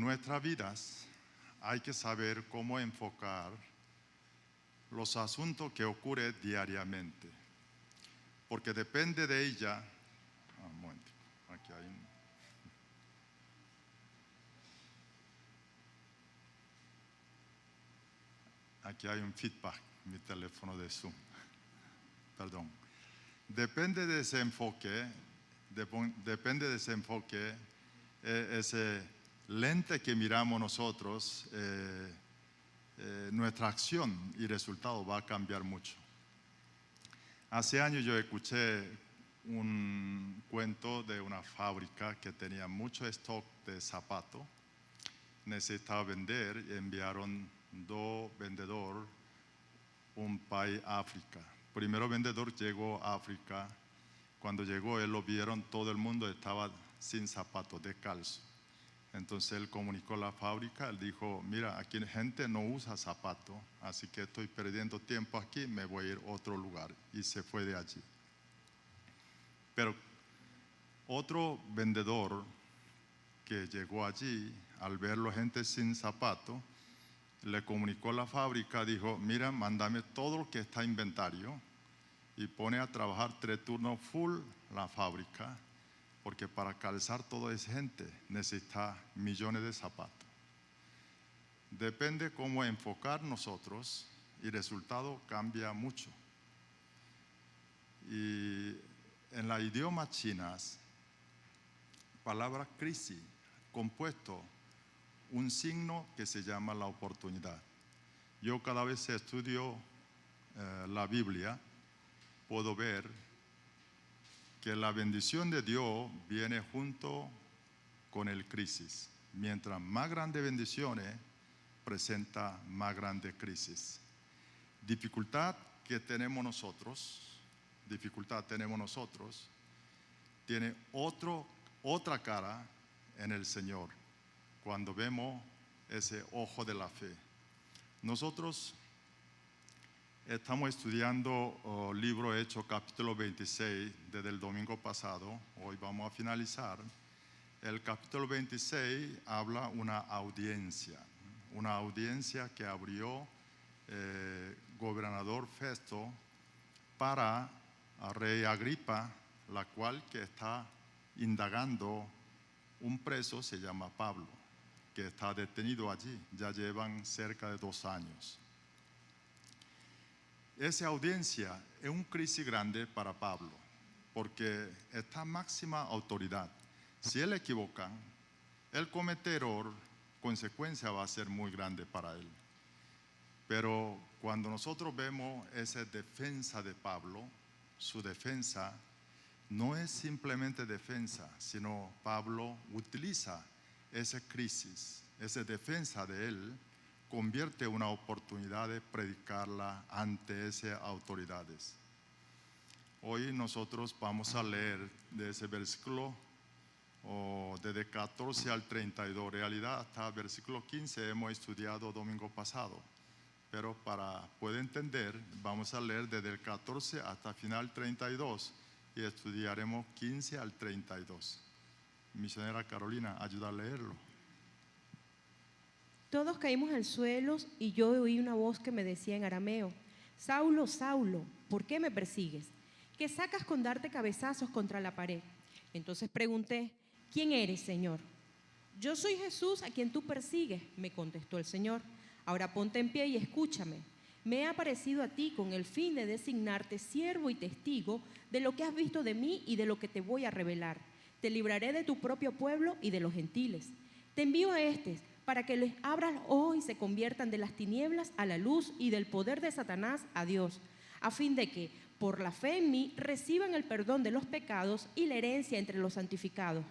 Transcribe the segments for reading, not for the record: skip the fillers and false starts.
nuestras vidas hay que saber cómo enfocar los asuntos que ocurren diariamente, porque depende de ella. Un momento, aquí hay un feedback, mi teléfono de Zoom. Perdón. Depende de ese enfoque, ese lente que miramos nosotros, nuestra acción y resultado va a cambiar mucho. Hace años yo escuché un cuento de una fábrica que tenía mucho stock de zapatos, necesitaba vender y enviaron 2 vendedores un país África. Primero vendedor llegó a África. Cuando llegó, él lo vieron, todo el mundo estaba sin zapatos, descalzo. Entonces él comunicó a la fábrica, él dijo, mira, aquí la gente no usa zapatos, así que estoy perdiendo tiempo aquí, me voy a ir a otro lugar. Y se fue de allí. Pero otro vendedor que llegó allí, al ver la gente sin zapatos, le comunicó a la fábrica, dijo, mira, mándame todo lo que está en inventario y pone a trabajar 3 turnos full la fábrica, porque para calzar toda esa gente necesita millones de zapatos. Depende cómo enfocar nosotros y el resultado cambia mucho. Y en los idiomas chinos, palabra crisis, compuesto un signo que se llama la oportunidad. Yo cada vez que estudio la Biblia, puedo ver que la bendición de Dios viene junto con el crisis. Mientras más grandes bendiciones, presenta más grande crisis. Dificultad tenemos nosotros, tiene otra cara en el Señor. Cuando vemos ese ojo de la fe. Nosotros estamos estudiando el libro Hechos capítulo 26 desde el domingo pasado. Hoy vamos a finalizar. El capítulo 26 habla una audiencia que abrió gobernador Festo para a rey Agripa, la cual que está indagando un preso, se llama Pablo, que está detenido allí, ya llevan cerca de 2 años. Esa audiencia es una crisis grande para Pablo, porque esta máxima autoridad, si él equivoca, él comete error, consecuencia va a ser muy grande para él. Pero cuando nosotros vemos esa defensa de Pablo, su defensa no es simplemente defensa, sino Pablo utiliza esa crisis, esa defensa de él, convierte en una oportunidad de predicarla ante esas autoridades. Hoy nosotros vamos a leer de ese versículo desde 14 al 32. En realidad hasta el versículo 15 hemos estudiado domingo pasado, pero para poder entender vamos a leer desde el 14 hasta el final 32 y estudiaremos 15 al 32. Misionera Carolina, ayuda a leerlo. Todos caímos al suelo y yo oí una voz que me decía en arameo, Saulo, Saulo, ¿por qué me persigues? ¿Qué sacas con darte cabezazos contra la pared? Entonces pregunté, ¿quién eres, Señor? Yo soy Jesús a quien tú persigues, me contestó el Señor. Ahora ponte en pie y escúchame. Me he aparecido a ti con el fin de designarte siervo y testigo de lo que has visto de mí y de lo que te voy a revelar. Te libraré de tu propio pueblo y de los gentiles. Te envío a estos para que les abras los ojos y se conviertan de las tinieblas a la luz y del poder de Satanás a Dios, a fin de que, por la fe en mí, reciban el perdón de los pecados y la herencia entre los santificados.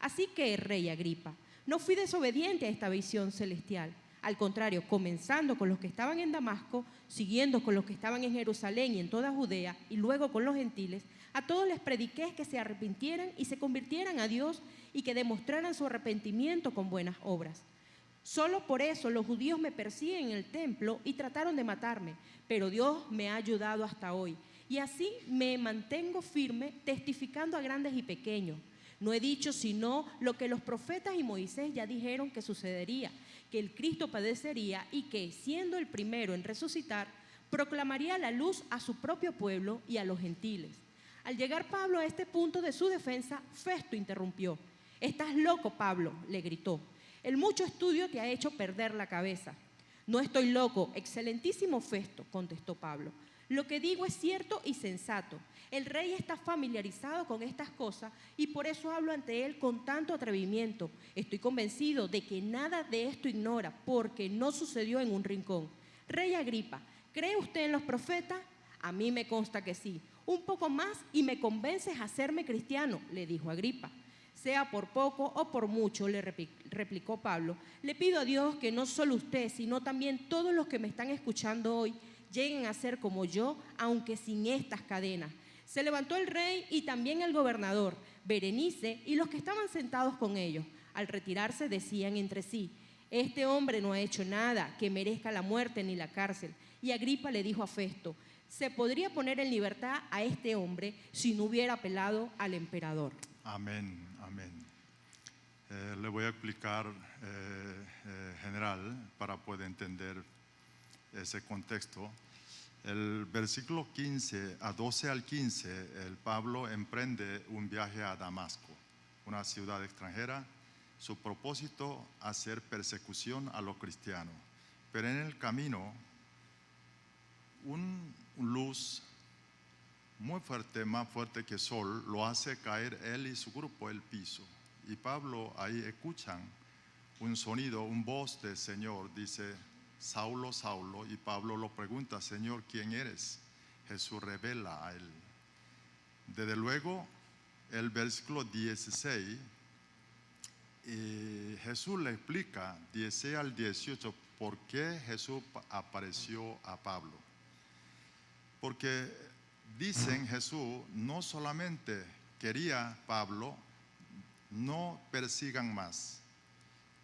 Así que, Rey Agripa, no fui desobediente a esta visión celestial. Al contrario, comenzando con los que estaban en Damasco, siguiendo con los que estaban en Jerusalén y en toda Judea, y luego con los gentiles, a todos les prediqué que se arrepintieran y se convirtieran a Dios y que demostraran su arrepentimiento con buenas obras. Solo por eso los judíos me persiguen en el templo y trataron de matarme, pero Dios me ha ayudado hasta hoy. Y así me mantengo firme, testificando a grandes y pequeños. No he dicho sino lo que los profetas y Moisés ya dijeron que sucedería, que el Cristo padecería y que, siendo el primero en resucitar, proclamaría la luz a su propio pueblo y a los gentiles. Al llegar Pablo a este punto de su defensa, Festo interrumpió. «Estás loco, Pablo», le gritó. «El mucho estudio te ha hecho perder la cabeza». «No estoy loco, excelentísimo Festo», contestó Pablo. «Lo que digo es cierto y sensato. El rey está familiarizado con estas cosas y por eso hablo ante él con tanto atrevimiento. Estoy convencido de que nada de esto ignora, porque no sucedió en un rincón. Rey Agripa, ¿cree usted en los profetas? A mí me consta que sí. Un poco más y me convences a hacerme cristiano», le dijo Agripa. «Sea por poco o por mucho», le replicó Pablo, «le pido a Dios que no solo usted, sino también todos los que me están escuchando hoy lleguen a ser como yo, aunque sin estas cadenas». Se levantó el rey y también el gobernador, Berenice y los que estaban sentados con ellos. Al retirarse decían entre sí: «Este hombre no ha hecho nada que merezca la muerte ni la cárcel». Y Agripa le dijo a Festo: «Se podría poner en libertad a este hombre si no hubiera apelado al emperador». Amén, amén. Le voy a explicar general para poder entender ese contexto. El versículo 15, a 12 al 15, el Pablo emprende un viaje a Damasco, una ciudad extranjera. Su propósito, hacer persecución a los cristianos. Pero en el camino, un luz muy fuerte, más fuerte que sol, lo hace caer él y su grupo al piso. Y Pablo ahí escuchan un sonido, un voz del Señor, dice: «Saulo, Saulo», y Pablo lo pregunta: «Señor, ¿quién eres?». Jesús revela a él. Desde luego, el versículo 16, Jesús le explica, 16 al 18, por qué Jesús apareció a Pablo. Porque dicen Jesús no solamente quería Pablo, no persigan más.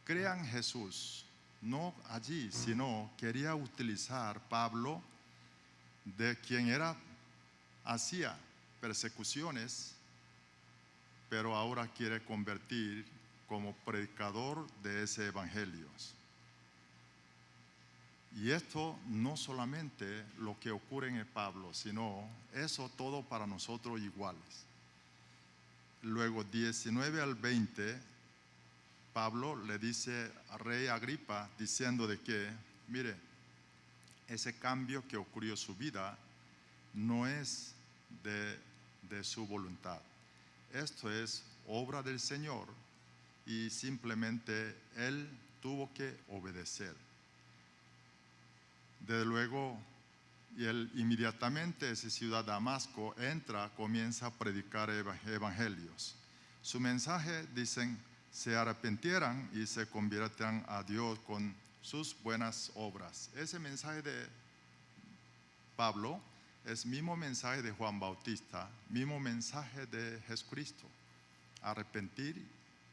Crean Jesús, no allí, sino quería utilizar Pablo, de quien hacía persecuciones, pero ahora quiere convertir como predicador de ese evangelio. Y esto no solamente lo que ocurre en el Pablo, sino eso todo para nosotros iguales. Luego 19 al 20, Pablo le dice al rey Agripa, diciendo de que, mire, ese cambio que ocurrió en su vida no es de su voluntad. Esto es obra del Señor y simplemente él tuvo que obedecer. Desde luego, y él inmediatamente esa ciudad de Damasco comienza a predicar evangelios. Su mensaje, dicen, se arrepintieran y se conviertan a Dios con sus buenas obras. Ese mensaje de Pablo es el mismo mensaje de Juan Bautista, mismo mensaje de Jesucristo: arrepentir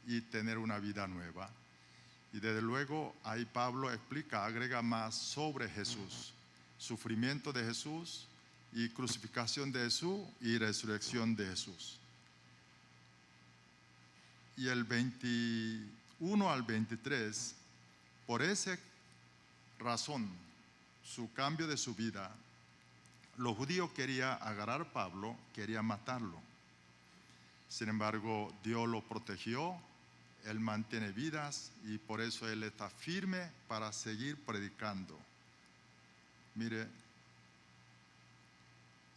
y tener una vida nueva. Y desde luego ahí Pablo explica, agrega más sobre Jesús, sufrimiento de Jesús y crucificación de Jesús y resurrección de Jesús. Y el 21 al 23, por esa razón, su cambio de su vida, los judíos querían agarrar a Pablo, querían matarlo. Sin embargo, Dios lo protegió. Él mantiene vidas y por eso él está firme para seguir predicando. Mire,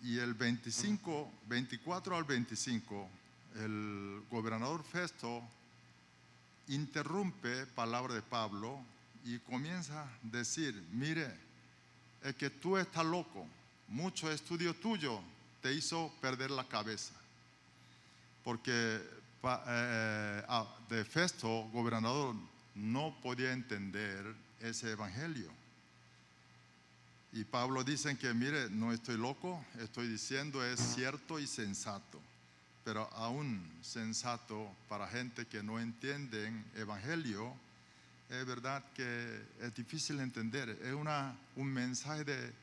y el 24 al 25, el gobernador Festo interrumpe palabra de Pablo y comienza a decir: mire, es que tú estás loco, mucho estudio tuyo te hizo perder la cabeza. Porque de Festo, gobernador, no podía entender ese evangelio. Y Pablo dice que, mire, no estoy loco, estoy diciendo es cierto y sensato. Pero aún sensato para gente que no entiende evangelio, es verdad que es difícil entender. Es un mensaje de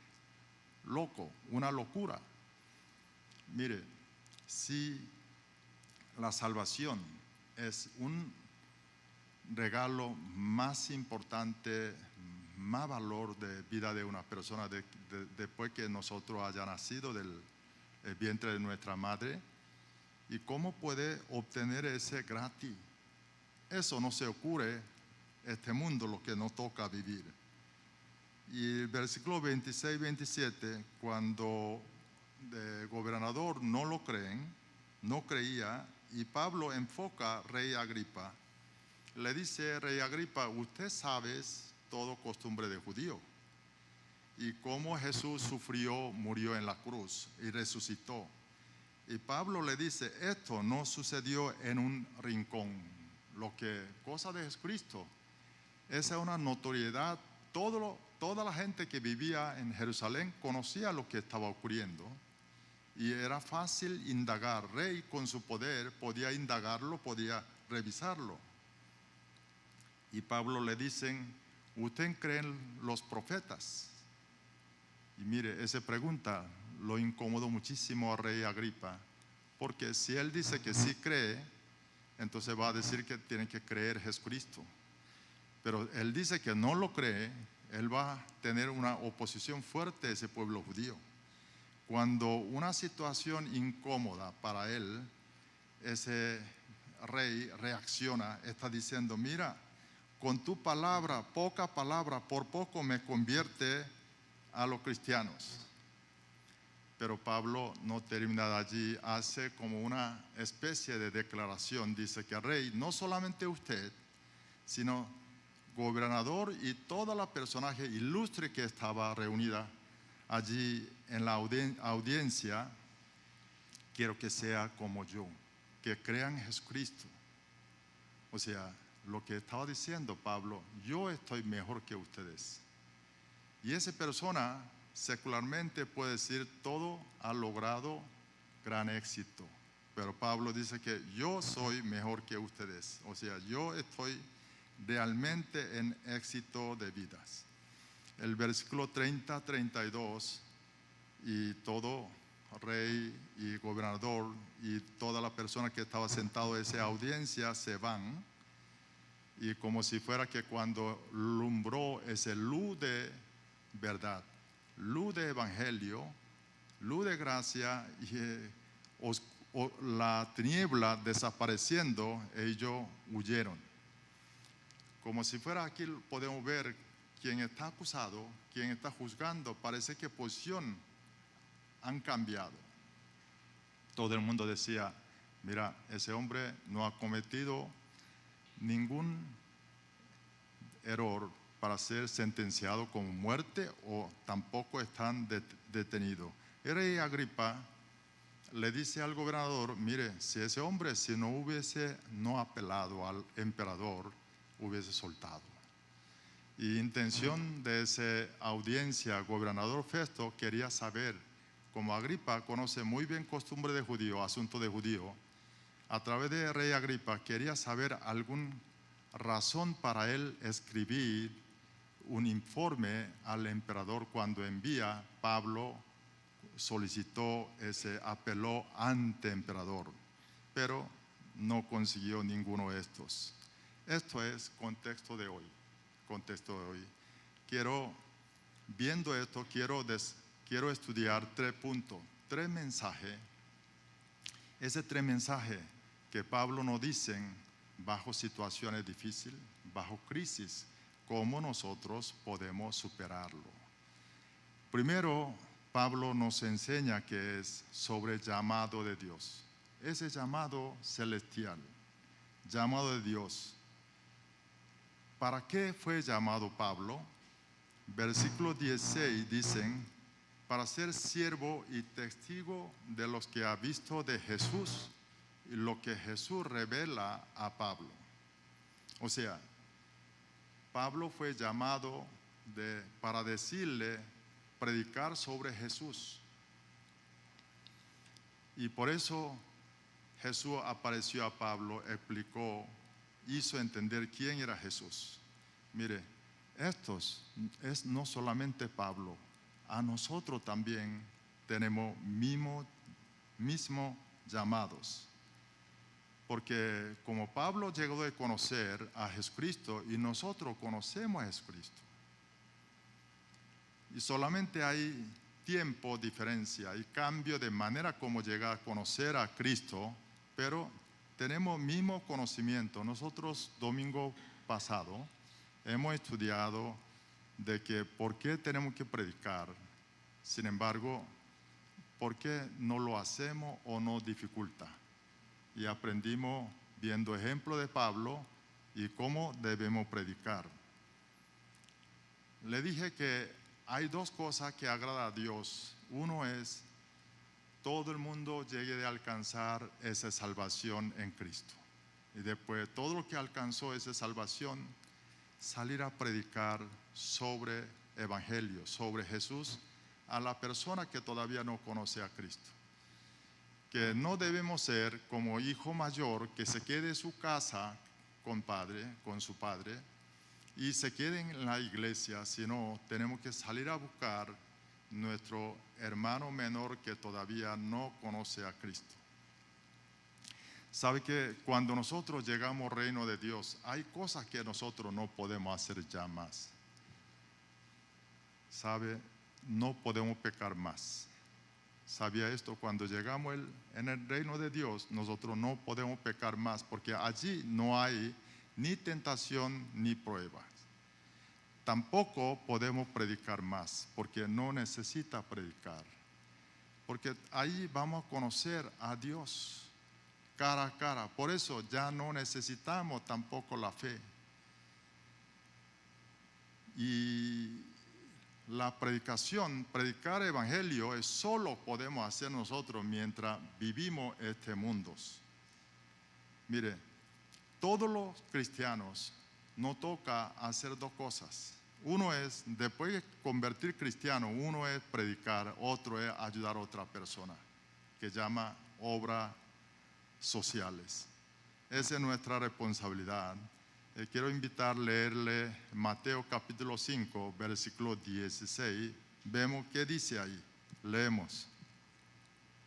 loco, una locura. Mire, si la salvación es un regalo más importante, más valor de vida de una persona después que nosotros haya nacido del vientre de nuestra madre. ¿Y cómo puede obtener ese gratis? Eso no se ocurre en este mundo, lo que nos toca vivir. Y el versículo 26, 27, cuando el gobernador no lo creen, no creía, y Pablo enfoca a Rey Agripa. Le dice, Rey Agripa, usted sabe todo costumbre de judío y cómo Jesús sufrió, murió en la cruz y resucitó. Y Pablo le dice, esto no sucedió en un rincón. Cosa de Jesucristo, esa es una notoriedad. Toda la gente que vivía en Jerusalén conocía lo que estaba ocurriendo. Y era fácil indagar. Rey con su poder podía indagarlo, podía revisarlo. Y Pablo le dicen, ¿usted cree en los profetas? Y mire, esa pregunta lo incomodó muchísimo a Rey Agripa, porque si él dice que sí cree, entonces va a decir que tiene que creer Jesucristo. Pero él dice que no lo cree, él va a tener una oposición fuerte a ese pueblo judío. Cuando una situación incómoda para él, ese rey reacciona, está diciendo, mira, con tu palabra, poca palabra, por poco me convierte a los cristianos. Pero Pablo no termina de allí, hace como una especie de declaración, dice que rey, no solamente usted, sino gobernador y toda la personaje ilustre que estaba reunida allí en la audiencia, quiero que sea como yo, que crean en Jesucristo. O sea, lo que estaba diciendo Pablo, yo estoy mejor que ustedes. Y esa persona secularmente puede decir, todo ha logrado gran éxito. Pero Pablo dice que yo soy mejor que ustedes. O sea, yo estoy realmente en éxito de vidas. El versículo 30, 32, y todo rey y gobernador y toda la persona que estaba sentado en esa audiencia se van. Y como si fuera que cuando lumbró ese luz de verdad, luz de evangelio, luz de gracia y la tiniebla desapareciendo, ellos huyeron. Como si fuera aquí podemos ver quien está acusado, quien está juzgando, parece que posición han cambiado. Todo el mundo decía, mira, ese hombre no ha cometido ningún error para ser sentenciado con muerte o tampoco están detenidos. El rey Agripa le dice al gobernador, mire, si ese hombre si no hubiese apelado al emperador, hubiese soltado. Y intención de esa audiencia, gobernador Festo quería saber, como Agripa conoce muy bien costumbre de judío, asunto de judío, a través de rey Agripa quería saber alguna razón para él escribir un informe al emperador cuando envía Pablo, solicitó apeló ante emperador, pero no consiguió ninguno de estos. Esto es contexto de hoy. Viendo esto, quiero estudiar 3 puntos, 3 mensajes. Ese 3 mensajes que Pablo nos dice bajo situaciones difíciles, bajo crisis, cómo nosotros podemos superarlo. Primero, Pablo nos enseña que es sobre el llamado de Dios. Ese llamado celestial, llamado de Dios. ¿Para qué fue llamado Pablo? Versículo 16 dicen, para ser siervo y testigo de los que ha visto de Jesús y lo que Jesús revela a Pablo. O sea, Pablo fue llamado para decirle, predicar sobre Jesús. Y por eso Jesús apareció a Pablo, explicó, hizo entender quién era Jesús. Mire, estos es no solamente Pablo, a nosotros también tenemos mismo llamados. Porque como Pablo llegó a conocer a Jesucristo y nosotros conocemos a Jesucristo. Y solamente hay tiempo, diferencia y cambio de manera como llega a conocer a Cristo, pero tenemos mismo conocimiento. Nosotros domingo pasado hemos estudiado de que por qué tenemos que predicar. Sin embargo, ¿por qué no lo hacemos o nos dificulta? Y aprendimos viendo ejemplo de Pablo y cómo debemos predicar. Le dije que hay dos cosas que agradan a Dios. Uno es todo el mundo llegue a alcanzar esa salvación en Cristo. Y después todo lo que alcanzó esa salvación, salir a predicar sobre Evangelio, sobre Jesús, a la persona que todavía no conoce a Cristo. Que no debemos ser como hijo mayor que se quede en su casa con su padre y se quede en la iglesia, sino tenemos que salir a buscar nuestro hermano menor que todavía no conoce a Cristo. Sabe que cuando nosotros llegamos al reino de Dios, hay cosas que nosotros no podemos hacer ya más. Sabe, no podemos pecar más. ¿Sabía esto? Cuando llegamos en el reino de Dios, nosotros no podemos pecar más, porque allí no hay ni tentación ni pruebas. Tampoco podemos predicar más, porque no necesita predicar. Porque ahí vamos a conocer a Dios cara a cara. Por eso ya no necesitamos tampoco la fe. Y la predicación, predicar evangelio, es solo podemos hacer nosotros mientras vivimos este mundo. Mire, todos los cristianos nos toca hacer dos cosas. Uno es, después de convertir cristiano, uno es predicar, otro es ayudar a otra persona, que llama obras sociales. Esa es nuestra responsabilidad. Quiero invitar a leerle Mateo capítulo 5, versículo 16. Vemos qué dice ahí. Leemos.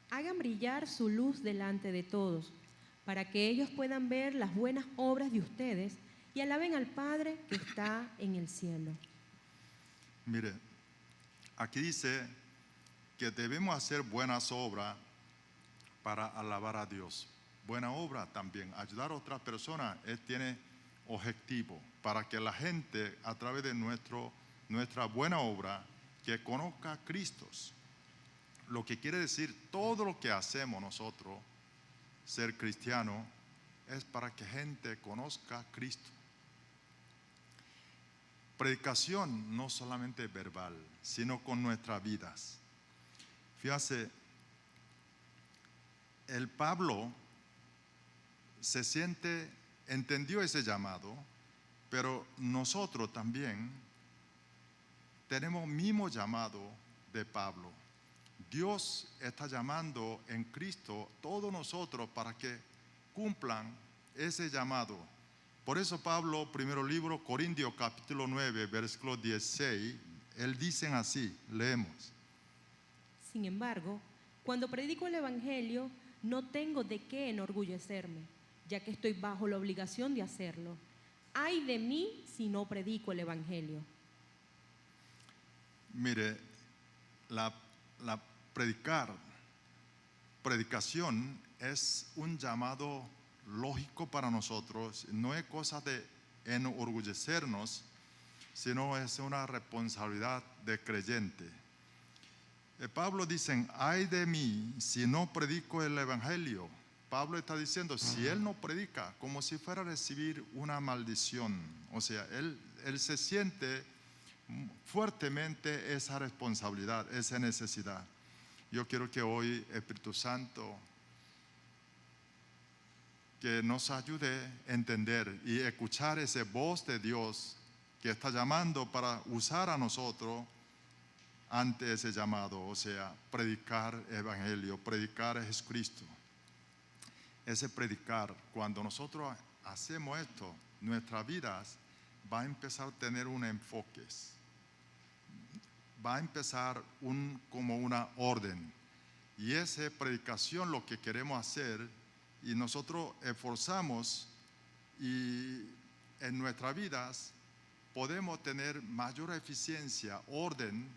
Hagan brillar su luz delante de todos, para que ellos puedan ver las buenas obras de ustedes y alaben al Padre que está en el cielo. Mire, aquí dice que debemos hacer buenas obras para alabar a Dios. Buena obra también, ayudar a otra persona, tiene objetivo para que la gente a través de nuestra buena obra que conozca a Cristo. Lo que quiere decir, todo lo que hacemos nosotros, ser cristiano, es para que gente conozca a Cristo. Predicación no solamente verbal, sino con nuestras vidas. Fíjate, el Pablo entendió ese llamado, pero nosotros también tenemos el mismo llamado de Pablo. Dios está llamando en Cristo a todos nosotros para que cumplan ese llamado. Por eso Pablo, primero libro, Corintios capítulo 9, versículo 16, él dice así, leemos. Sin embargo, cuando predico el Evangelio, no tengo de qué enorgullecerme, ya que estoy bajo la obligación de hacerlo. Ay de mí si no predico el Evangelio. Mire, la predicación es un llamado lógico para nosotros, no es cosa de enorgullecernos, sino es una responsabilidad de creyente. Pablo dice, ay de mí si no predico el Evangelio. Pablo está diciendo, si él no predica, como si fuera a recibir una maldición. O sea, él se siente fuertemente esa responsabilidad, esa necesidad. Yo quiero que hoy Espíritu Santo que nos ayude a entender y escuchar esa voz de Dios que está llamando para usar a nosotros ante ese llamado, o sea, predicar evangelio, predicar a Jesucristo. Ese predicar, cuando nosotros hacemos esto, nuestras vidas va a empezar a tener un enfoque, va a empezar como una orden. Y esa predicación lo que queremos hacer y nosotros esforzamos y en nuestras vidas podemos tener mayor eficiencia, orden,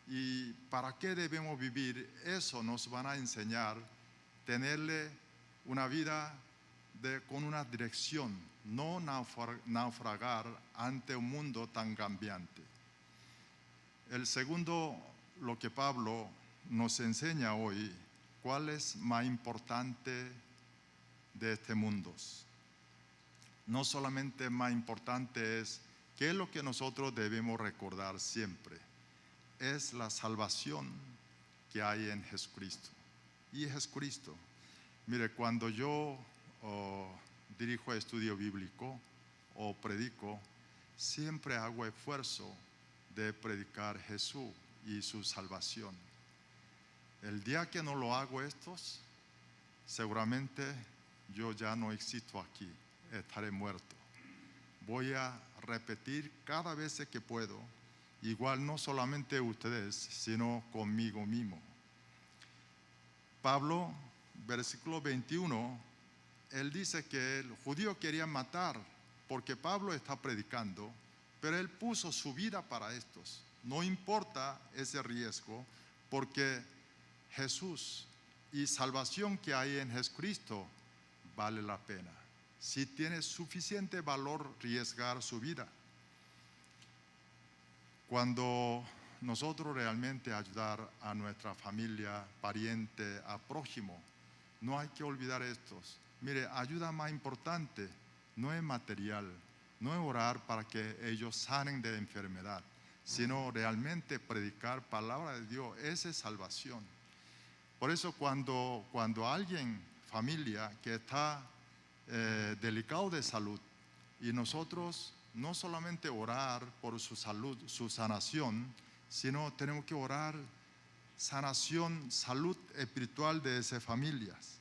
y para qué debemos vivir, eso nos van a enseñar, tenerle una vida con una dirección, no naufragar ante un mundo tan cambiante. El segundo, lo que Pablo nos enseña hoy, ¿cuál es más importante de este mundo? No solamente más importante es, ¿qué es lo que nosotros debemos recordar siempre? Es la salvación que hay en Jesucristo. Y Jesucristo. Mire, cuando yo dirijo estudio bíblico o predico, siempre hago esfuerzo de predicar Jesús y su salvación. El día que no lo hago estos, seguramente yo ya no existo aquí, estaré muerto. Voy a repetir cada vez que puedo, igual no solamente ustedes, sino conmigo mismo. Pablo, versículo 21, él dice que el judío quería matar porque Pablo está predicando, pero él puso su vida para estos. No importa ese riesgo, porque Jesús y salvación que hay en Jesucristo vale la pena. Si tiene suficiente valor arriesgar su vida. Cuando nosotros realmente ayudar a nuestra familia, pariente, a prójimo, no hay que olvidar estos. Mire, ayuda más importante no es material, no es orar para que ellos sanen de enfermedad, sino realmente predicar palabra de Dios. Esa es salvación. Por eso cuando alguien, familia, que está delicado de salud, y nosotros no solamente orar por su salud, su sanación, sino tenemos que orar sanación, salud espiritual de esas familias.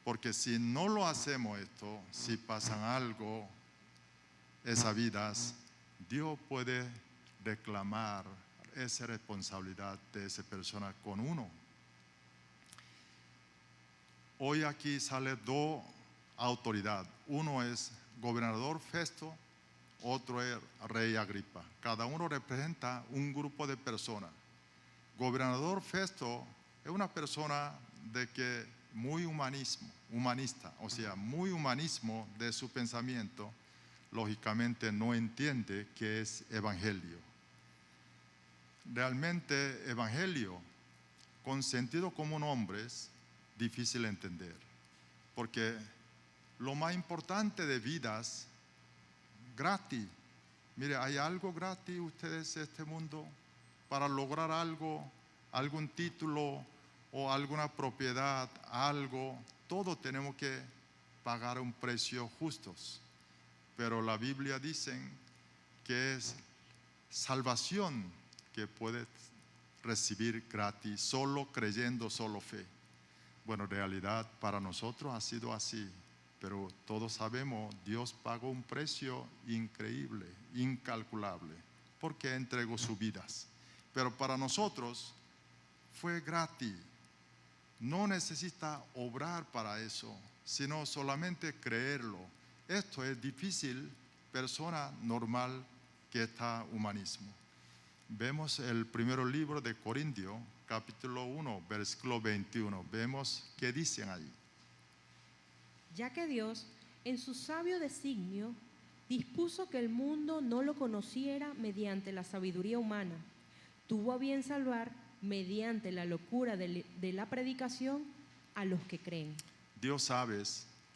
Porque si no lo hacemos esto, si pasan algo, esas vidas, Dios puede reclamar esa responsabilidad de esa persona con uno. Hoy aquí sale dos autoridades. Uno es gobernador Festo, otro es rey Agripa. Cada uno representa un grupo de personas. Gobernador Festo es una persona de que muy humanista, o sea, muy humanismo de su pensamiento, lógicamente no entiende qué es evangelio. Realmente evangelio con sentido común hombre es difícil de entender, porque lo más importante de vidas gratis. Mire, hay algo gratis ustedes en este mundo para lograr algo, algún título o alguna propiedad, algo. Todo tenemos que pagar un precio justo. Pero la Biblia dice que es salvación que puedes recibir gratis, solo creyendo, solo fe. Bueno, en realidad para nosotros ha sido así. Pero todos sabemos, Dios pagó un precio increíble, incalculable, porque entregó sus vidas. Pero para nosotros fue gratis. No necesita obrar para eso, sino solamente creerlo. Esto es difícil, persona normal que está humanismo. Vemos el primer libro de Corintios, capítulo 1, versículo 21. Vemos qué dicen ahí. Ya que Dios, en su sabio designio, dispuso que el mundo no lo conociera mediante la sabiduría humana, tuvo a bien salvar mediante la locura de la predicación a los que creen. Dios sabe,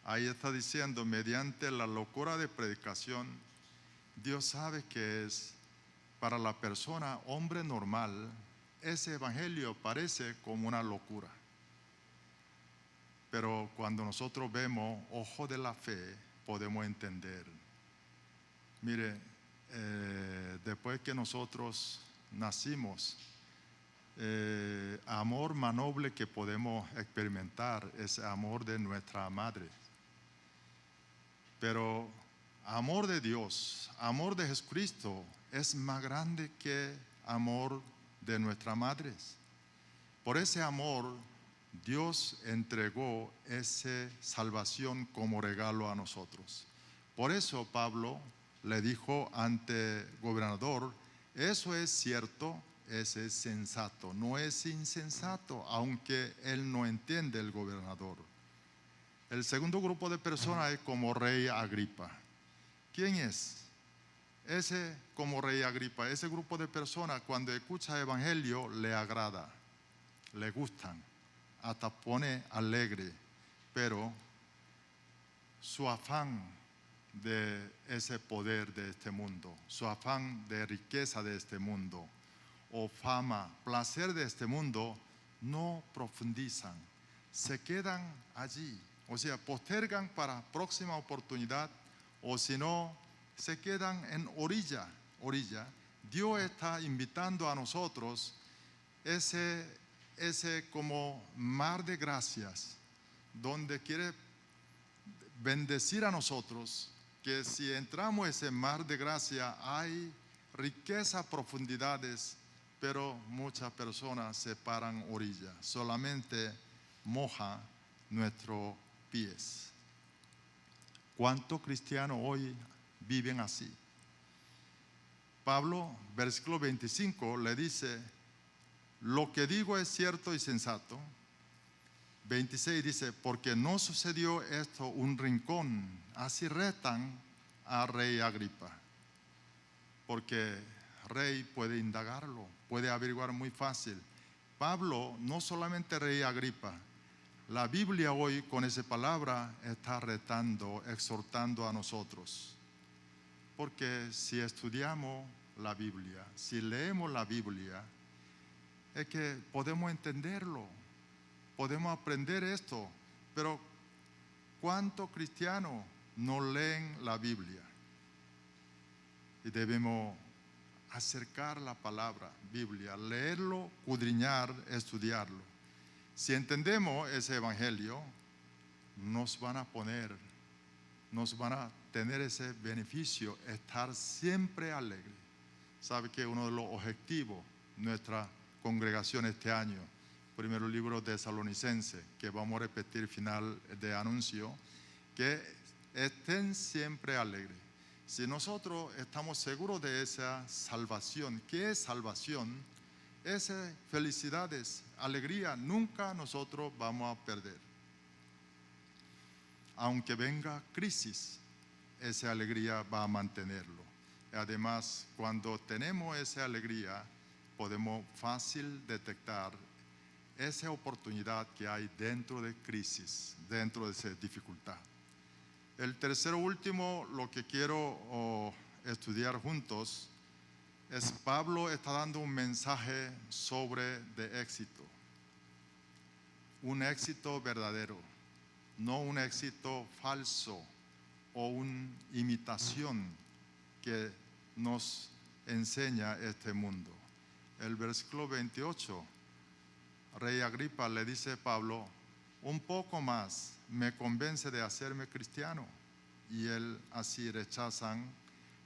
ahí está diciendo, mediante la locura de predicación, Dios sabe que es para la persona, hombre normal, ese evangelio parece como una locura. Pero cuando nosotros vemos ojo de la fe, podemos entender. Mire, después que nosotros nacimos, amor más noble que podemos experimentar es el amor de nuestra madre. Pero amor de Dios, amor de Jesucristo es más grande que amor de nuestras madres. Por ese amor Dios entregó esa salvación como regalo a nosotros. Por eso Pablo le dijo ante el gobernador, eso es cierto, eso es sensato, no es insensato, aunque él no entiende el gobernador. El segundo grupo de personas es como rey Agripa. ¿Quién es? Ese como rey Agripa, ese grupo de personas cuando escucha el evangelio le agrada, le gustan, hasta pone alegre, pero su afán de ese poder de este mundo, su afán de riqueza de este mundo, o fama, placer de este mundo, no profundizan, se quedan allí, o sea, postergan para próxima oportunidad, o si no, se quedan en orilla. Dios está invitando a nosotros ese como mar de gracias, donde quiere bendecir a nosotros, que si entramos en ese mar de gracia hay riqueza, profundidades, pero muchas personas se paran orilla, solamente moja nuestros pies. ¿Cuántos cristianos hoy viven así? Pablo, versículo 25, le dice, lo que digo es cierto y sensato. 26 dice, porque no sucedió esto un rincón, así retan a rey Agripa, porque rey puede indagarlo, puede averiguar muy fácil. Pablo, no solamente rey Agripa, la Biblia hoy con esa palabra está retando, exhortando a nosotros, porque si estudiamos la Biblia, si leemos la Biblia, es que podemos entenderlo, podemos aprender esto, pero ¿cuántos cristianos no leen la Biblia? Y debemos acercar la palabra, Biblia, leerlo, escudriñar, estudiarlo. Si entendemos ese evangelio, nos van a tener ese beneficio, estar siempre alegre. Sabe que uno de los objetivos de nuestra congregación este año, primero libro de Tesalonicenses, que vamos a repetir final de anuncio, que estén siempre alegres. Si nosotros estamos seguros de esa salvación, ¿qué es salvación? Es felicidades, alegría, nunca nosotros vamos a perder. Aunque venga crisis, esa alegría va a mantenerlo. Además, cuando tenemos esa alegría, podemos fácil detectar esa oportunidad que hay dentro de crisis, dentro de esa dificultad. El tercero último, lo que quiero estudiar juntos, es Pablo está dando un mensaje sobre de éxito. Un éxito verdadero, no un éxito falso o una imitación que nos enseña este mundo. El versículo 28, rey Agripa le dice a Pablo, un poco más me convence de hacerme cristiano. Y él así rechazan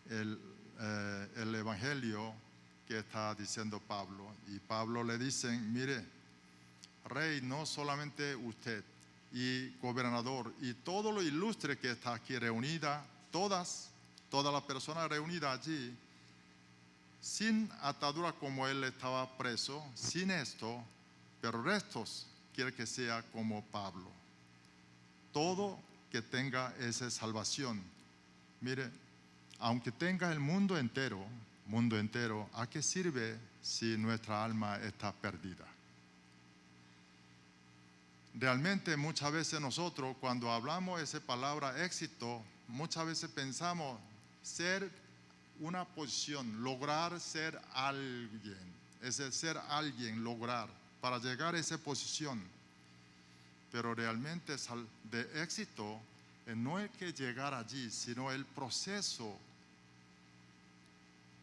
el evangelio que está diciendo Pablo. Y Pablo le dicen, mire, rey, no solamente usted y gobernador y todo lo ilustre que está aquí reunida, todas las personas reunidas allí, sin atadura como él estaba preso, sin esto, pero restos quiere que sea como Pablo. Todo que tenga esa salvación. Mire, aunque tenga el mundo entero, ¿a qué sirve si nuestra alma está perdida? Realmente muchas veces nosotros cuando hablamos esa palabra éxito, muchas veces pensamos ser una posición, lograr ser alguien, es ser alguien, lograr, para llegar a esa posición. Pero realmente de éxito no es que llegar allí, sino el proceso.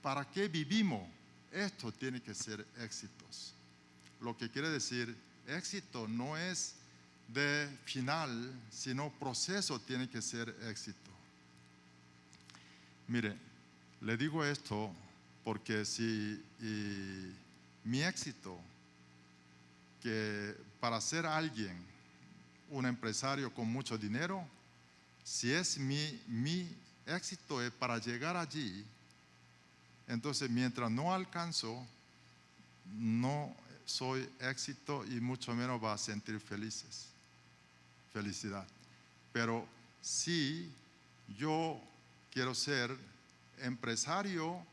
¿Para qué vivimos? Esto tiene que ser éxitos. Lo que quiere decir, éxito no es de final, sino proceso tiene que ser éxito. Mire, le digo esto porque si mi éxito que para ser alguien, un empresario con mucho dinero, si es mi éxito es para llegar allí, entonces mientras no alcanzo, no soy éxito y mucho menos va a sentir felicidad. Pero si yo quiero ser empresario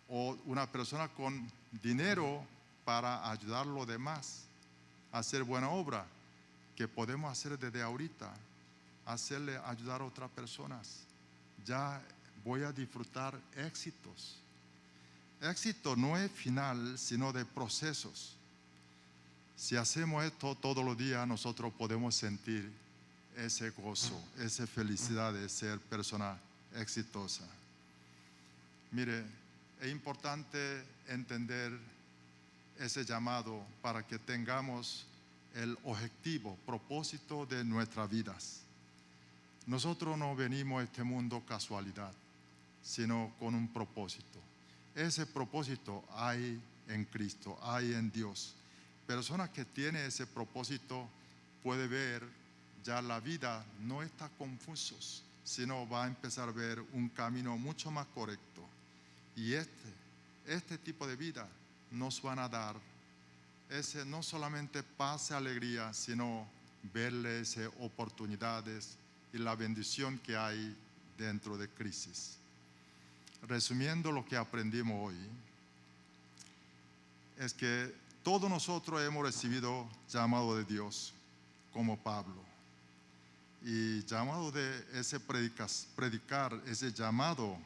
o una persona con dinero para ayudar a los demás a hacer buena obra, que podemos hacer desde ahorita, hacerle ayudar a otras personas, ya voy a disfrutar éxitos. Éxito no es final, sino de procesos. Si hacemos esto todos los días, nosotros podemos sentir ese gozo, esa felicidad de ser persona exitosa. Mire, es importante entender ese llamado para que tengamos el objetivo, propósito de nuestras vidas. Nosotros no venimos a este mundo casualidad, sino con un propósito. Ese propósito hay en Cristo, hay en Dios. Personas que tienen ese propósito puede ver ya la vida no está confusos, sino va a empezar a ver un camino mucho más correcto. Y este tipo de vida nos van a dar ese no solamente paz y alegría, sino verles oportunidades y la bendición que hay dentro de crisis. Resumiendo lo que aprendimos hoy, es que todos nosotros hemos recibido llamado de Dios, como Pablo. Y llamado de ese predicar, ese llamado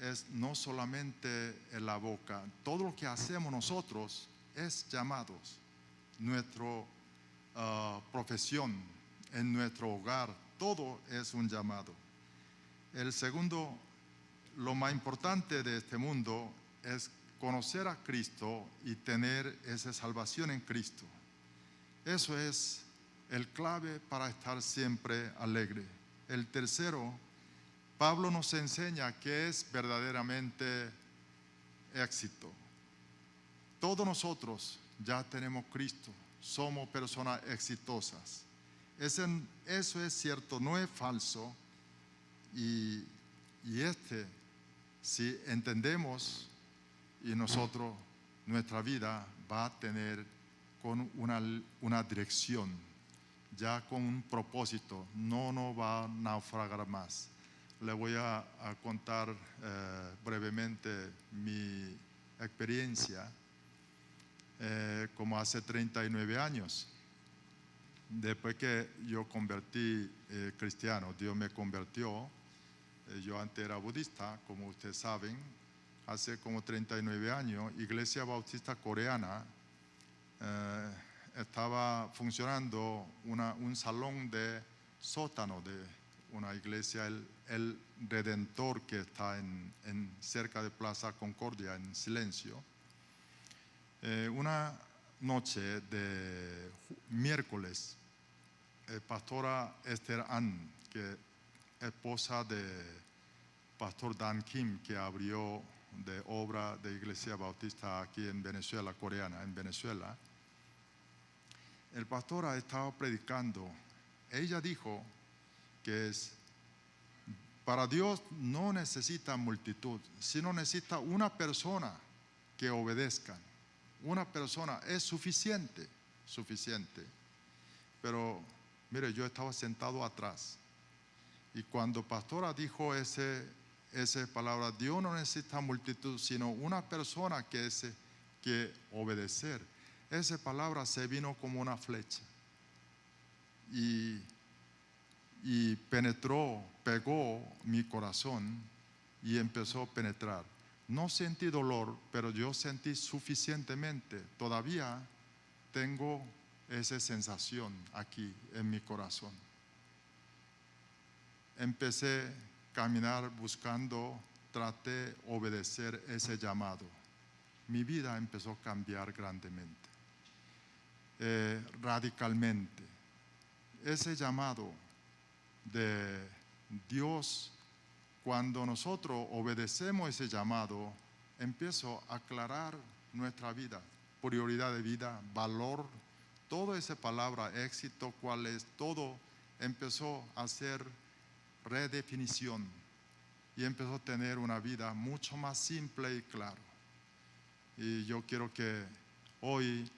es no solamente en la boca. Todo lo que hacemos nosotros es llamados. Nuestra profesión, en nuestro hogar, todo es un llamado. El segundo, lo más importante de este mundo es conocer a Cristo y tener esa salvación en Cristo. Eso es el clave para estar siempre alegre. El tercero, Pablo nos enseña qué es verdaderamente éxito. Todos nosotros ya tenemos Cristo, somos personas exitosas. Eso es cierto, no es falso. Y si entendemos, y nosotros, nuestra vida va a tener con una dirección, ya con un propósito, no nos va a naufragar más. Le voy a contar brevemente mi experiencia. Como hace 39 años, después que yo convertí cristiano, Dios me convirtió. Yo antes era budista, como ustedes saben. Hace como 39 años, Iglesia Bautista Coreana estaba funcionando un salón de sótano de una iglesia, el Redentor, que está cerca de Plaza Concordia, en Silencio. Una noche de miércoles, pastora Esther Ann, que es esposa de pastor Dan Kim, que abrió de obra de Iglesia Bautista aquí en Venezuela, coreana, en Venezuela. El pastor estaba predicando. Ella dijo que para Dios no necesita multitud, sino necesita una persona que obedezca. Una persona es suficiente. Pero mire, yo estaba sentado atrás, y cuando pastora dijo esa palabra, Dios no necesita multitud, sino una persona que obedecer. Esa palabra se vino como una flecha y penetró, pegó mi corazón y empezó a penetrar. No sentí dolor, pero yo sentí suficientemente. Todavía tengo esa sensación aquí en mi corazón. Empecé a caminar buscando, traté de obedecer ese llamado. Mi vida empezó a cambiar grandemente, radicalmente. Ese llamado de Dios, cuando nosotros obedecemos ese llamado, empiezo a aclarar nuestra vida, prioridad de vida, valor toda esa palabra éxito, cuál es todo, empezó a hacer redefinición y empezó a tener una vida mucho más simple y clara. Y yo quiero que hoy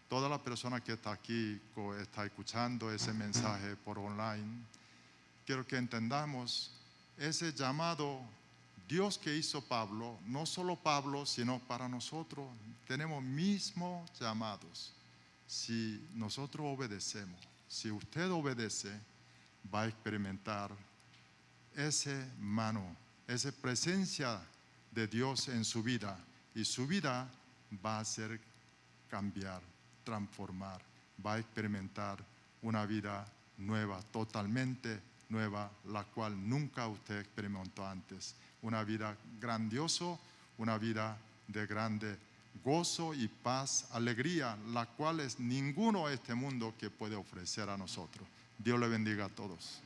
toda la persona que está aquí, está escuchando ese mensaje por online, quiero que entendamos ese llamado Dios que hizo Pablo, no solo Pablo, sino para nosotros, tenemos mismos llamados. Si nosotros obedecemos, si usted obedece, va a experimentar esa mano, esa presencia de Dios en su vida, y su vida va a ser cambiar, transformar, va a experimentar una vida nueva, totalmente nueva, la cual nunca usted experimentó antes. Una vida grandiosa, una vida de grande gozo y paz, alegría, la cual es ninguno de este mundo que puede ofrecer a nosotros. Dios le bendiga a todos.